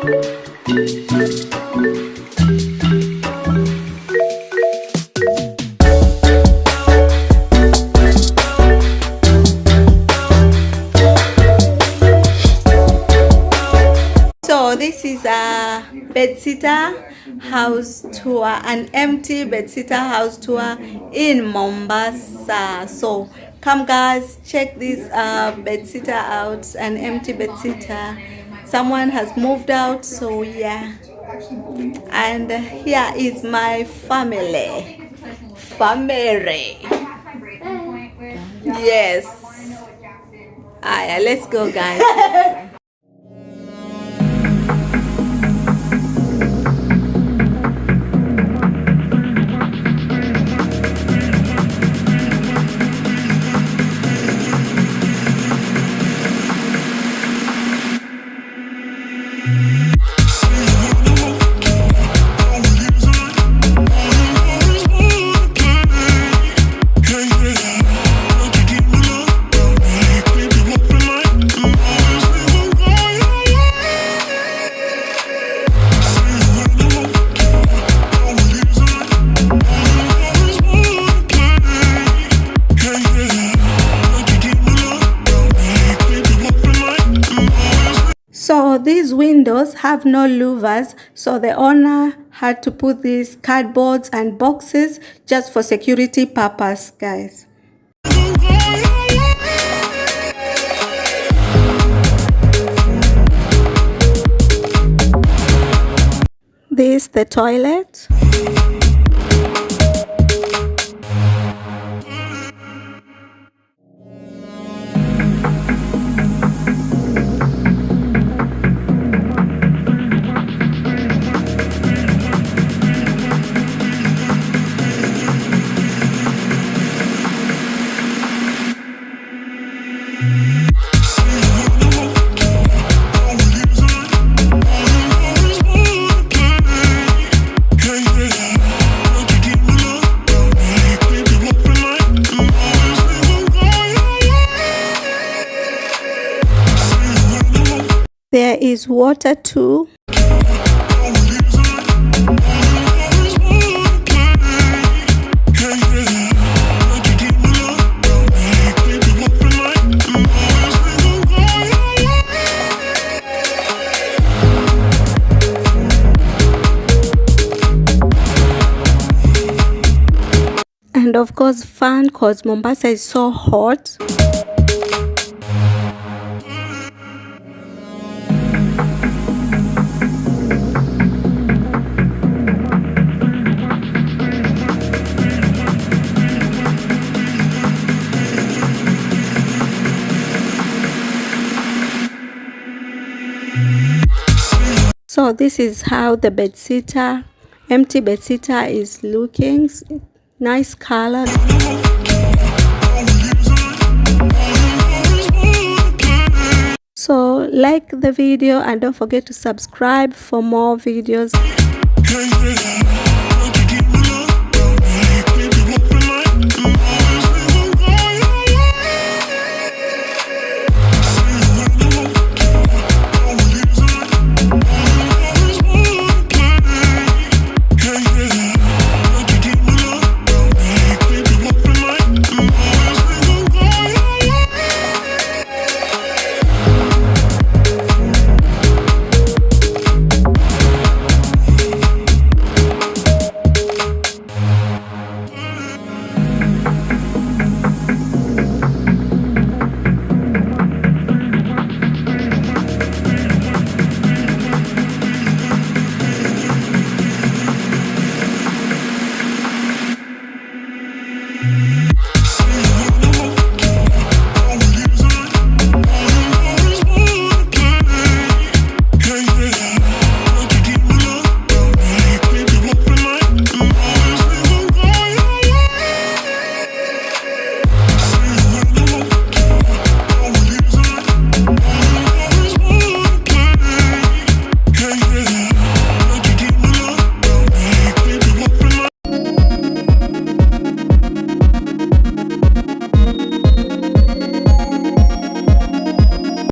So this is a bedsitter house tour, an empty bedsitter house tour in Mombasa. So come guys, check this bedsitter out, an empty bedsitter. Someone has moved out, so yeah. And here is my family. Yes. Let's go guys. So these windows have no louvers, so the owner had to put these cardboards and boxes just for security purpose, guys. This the toilet. There is water too. And of course fan, cause Mombasa is so hot. So this is how the bedsitter, empty bedsitter is looking. Nice color. So like the video and don't forget to subscribe for more videos.